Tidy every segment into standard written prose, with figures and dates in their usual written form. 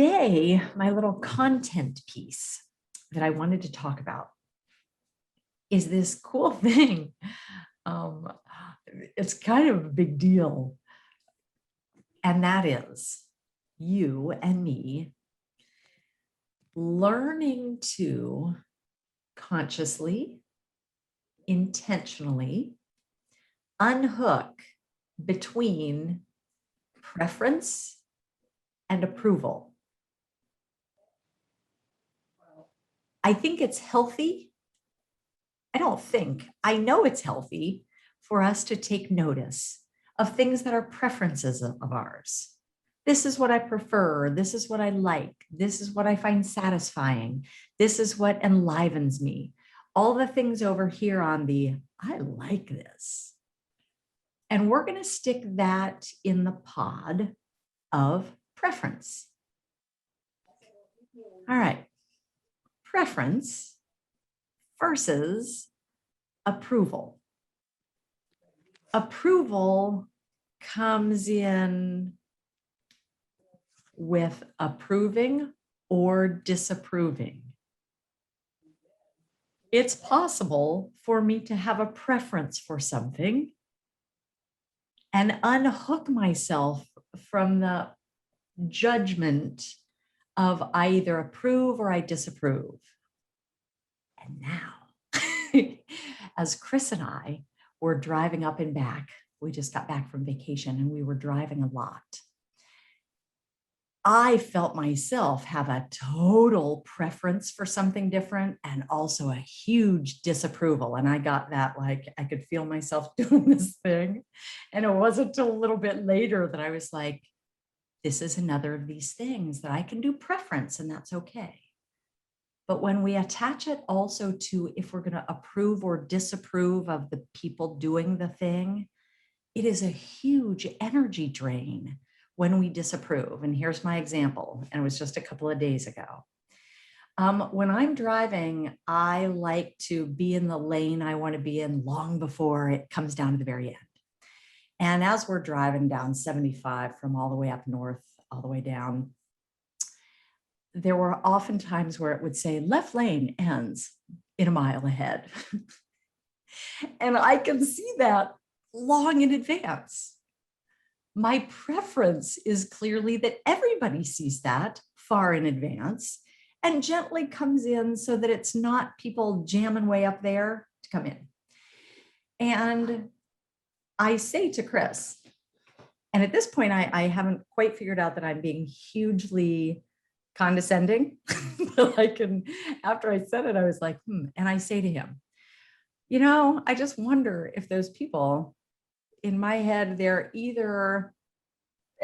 Today, my little content piece that I wanted to talk about is this cool thing. Um, it's kind of a big deal. And that is you and me learning to consciously, intentionally unhook between preference and approval. I think it's healthy. I know it's healthy for us to take notice of things that are preferences of ours. This is what I prefer. This is what I like. This is what I find satisfying. This is what enlivens me. All the things over here on the, I like this. And we're going to stick that in the pod of preference. All right. Preference versus approval. Approval comes in with approving or disapproving. It's possible for me to have a preference for something and unhook myself from the judgment of I either approve or I disapprove. And now, as Chris and I were driving up and back, we just got back from vacation and we were driving a lot. I felt myself have a total preference for something different and also a huge disapproval. And I got that, like, I could feel myself doing this thing. And it wasn't until a little bit later that I was like, this is another of these things that I can do preference, and that's okay. But when we attach it also to if we're going to approve or disapprove of the people doing the thing, it is a huge energy drain when we disapprove. And here's my example, and it was just a couple of days ago. When I'm driving, I like to be in the lane I want to be in long before it comes down to the very end. And as we're driving down 75 from all the way up north, all the way down, there were often times where it would say left lane ends in a mile ahead. And I can see that long in advance. My preference is clearly that everybody sees that far in advance and gently comes in so that it's not people jamming way up there to come in. And I say to Chris, and at this point, I haven't quite figured out that I'm being hugely condescending, but after I said it, I was like, And I say to him, I just wonder if those people in my head, they're either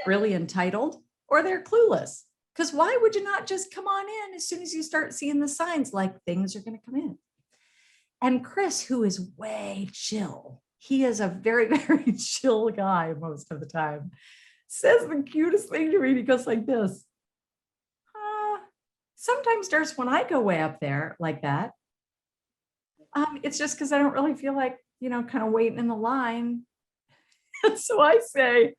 really entitled or they're clueless. Because why would you not just come on in as soon as you start seeing the signs like things are going to come in? And Chris, who is way chill, he is a very, very chill guy most of the time, says the cutest thing to me. He goes like this. Sometimes, Darcy, when I go way up there like that, it's just because I don't really feel like, kind of waiting in the line. And so I say,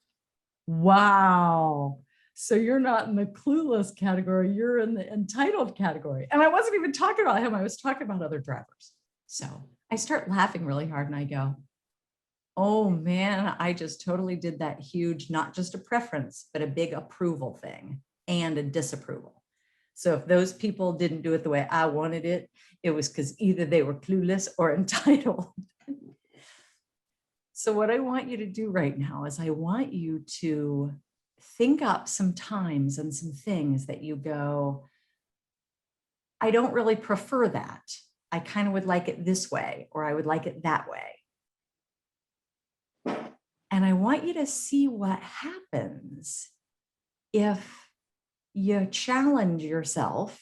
wow. So you're not in the clueless category, you're in the entitled category. And I wasn't even talking about him, I was talking about other drivers. So I start laughing really hard and I go, oh man, I just totally did that huge, not just a preference, but a big approval thing and a disapproval. So if those people didn't do it the way I wanted it, it was because either they were clueless or entitled. So what I want you to do right now is I want you to think up some times and some things that you go, I don't really prefer that. I kind of would like it this way, or I would like it that way. And I want you to see what happens if you challenge yourself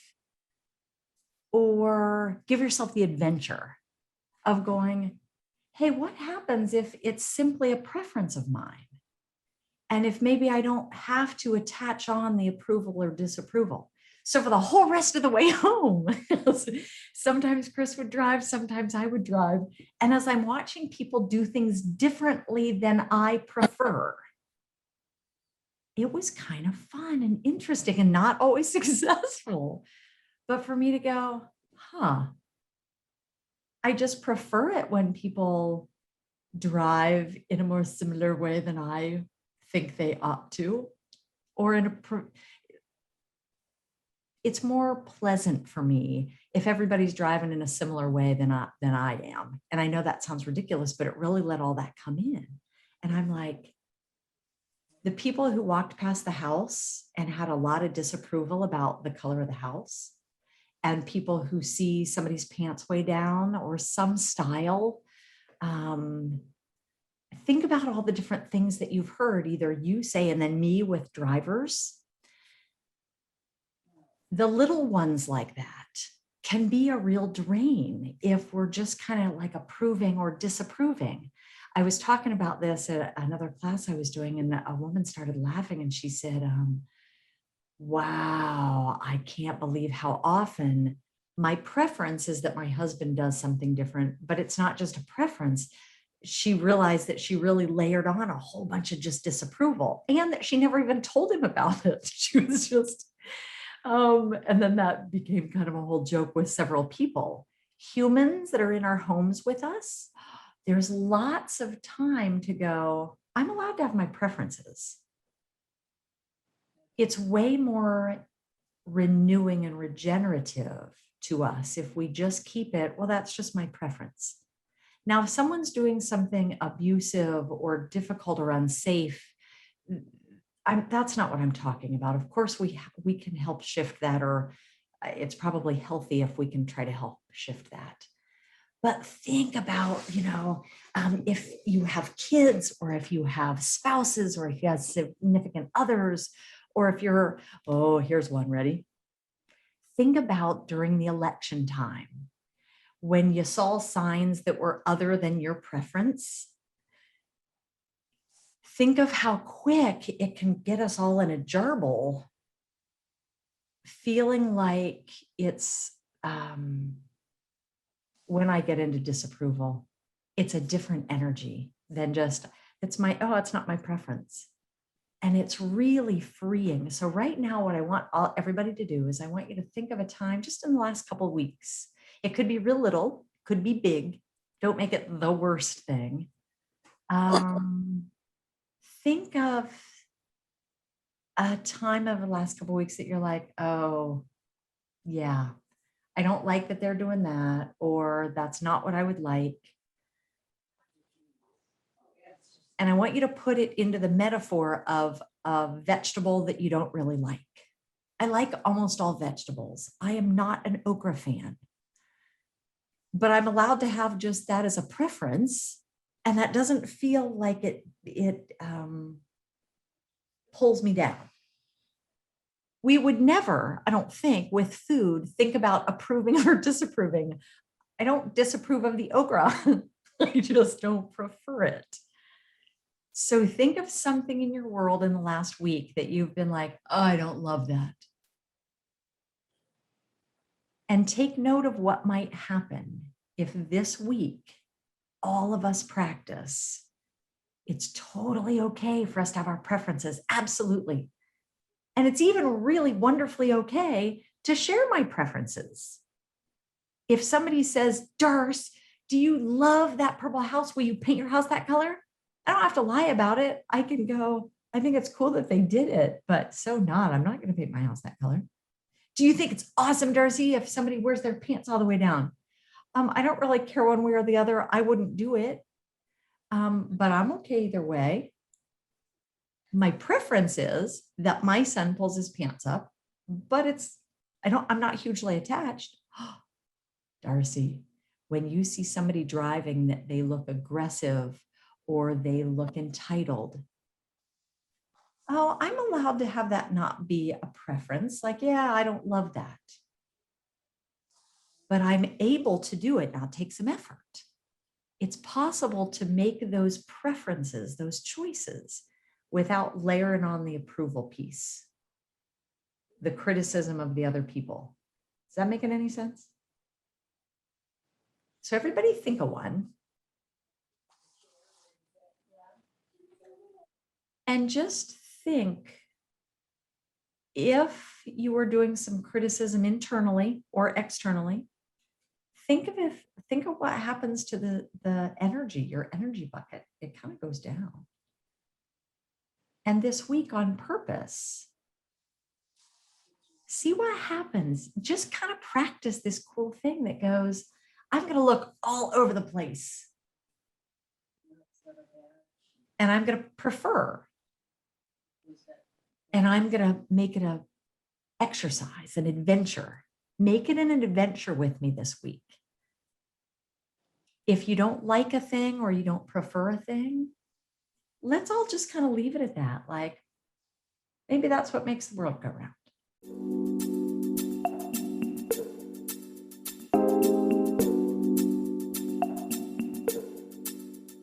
or give yourself the adventure of going, hey, what happens if it's simply a preference of mine? And if maybe I don't have to attach on the approval or disapproval. So for the whole rest of the way home, sometimes Chris would drive, sometimes I would drive. And as I'm watching people do things differently than I prefer, it was kind of fun and interesting and not always successful. But for me to go, huh, I just prefer it when people drive in a more similar way than I think they ought to, or it's more pleasant for me if everybody's driving in a similar way than I am. And I know that sounds ridiculous, but it really let all that come in. And I'm like, the people who walked past the house and had a lot of disapproval about the color of the house, and people who see somebody's pants way down or some style, think about all the different things that you've heard, either you say and then me with drivers. The little ones like that can be a real drain if we're just kind of like approving or disapproving. I was talking about this at another class I was doing, and a woman started laughing and she said, wow, I can't believe how often my preference is that my husband does something different, but it's not just a preference. She realized that she really layered on a whole bunch of just disapproval, and that she never even told him about it. She was just, and then that became kind of a whole joke with several people. Humans that are in our homes with us, there's lots of time to go, I'm allowed to have my preferences. It's way more renewing and regenerative to us if we just keep it, well, that's just my preference. Now, if someone's doing something abusive or difficult or unsafe, that's not what I'm talking about. Of course, we can help shift that, or it's probably healthy if we can try to help shift that. But think about, if you have kids, or if you have spouses, or if you have significant others, or if you're, oh, here's one, ready? Think about during the election time, when you saw signs that were other than your preference. Think of how quick it can get us all in a gerbil, feeling like it's, when I get into disapproval, it's a different energy than just, it's not my preference. And it's really freeing. So right now, what I want everybody to do is I want you to think of a time just in the last couple of weeks. It could be real little, could be big. Don't make it the worst thing. Think of a time of the last couple of weeks that you're like, oh, yeah, I don't like that they're doing that, or that's not what I would like. And I want you to put it into the metaphor of a vegetable that you don't really like. I like almost all vegetables. I am not an okra fan, but I'm allowed to have just that as a preference. And that doesn't feel like it pulls me down. We would never, I don't think, with food, think about approving or disapproving. I don't disapprove of the okra. I just don't prefer it. So think of something in your world in the last week that you've been like, oh, I don't love that. And take note of what might happen if this week all of us practice. It's totally okay for us to have our preferences. Absolutely. And it's even really wonderfully okay to share my preferences. If somebody says, Darce, do you love that purple house? Will you paint your house that color? I don't have to lie about it. I can go, I think it's cool that they did it, but so not. I'm not going to paint my house that color. Do you think it's awesome, Darcy, if somebody wears their pants all the way down? I don't really care one way or the other. I wouldn't do it, but I'm okay either way. My preference is that my son pulls his pants up, but I'm not hugely attached. Darcy, when you see somebody driving that they look aggressive or they look entitled, oh, I'm allowed to have that not be a preference. Like, yeah, I don't love that, but I'm able to do it. Now, take some effort. It's possible to make those preferences, those choices, without layering on the approval piece, the criticism of the other people. Is that making any sense? So everybody think of one. And just think if you were doing some criticism internally or externally, think of what happens to the energy, your energy bucket. It kind of goes down. And this week on purpose, see what happens. Just kind of practice this cool thing that goes, I'm going to look all over the place. And I'm going to prefer. And I'm going to make it a exercise, an adventure. Make it an adventure with me this week. If you don't like a thing or you don't prefer a thing, let's all just kind of leave it at that. Like, maybe that's what makes the world go round.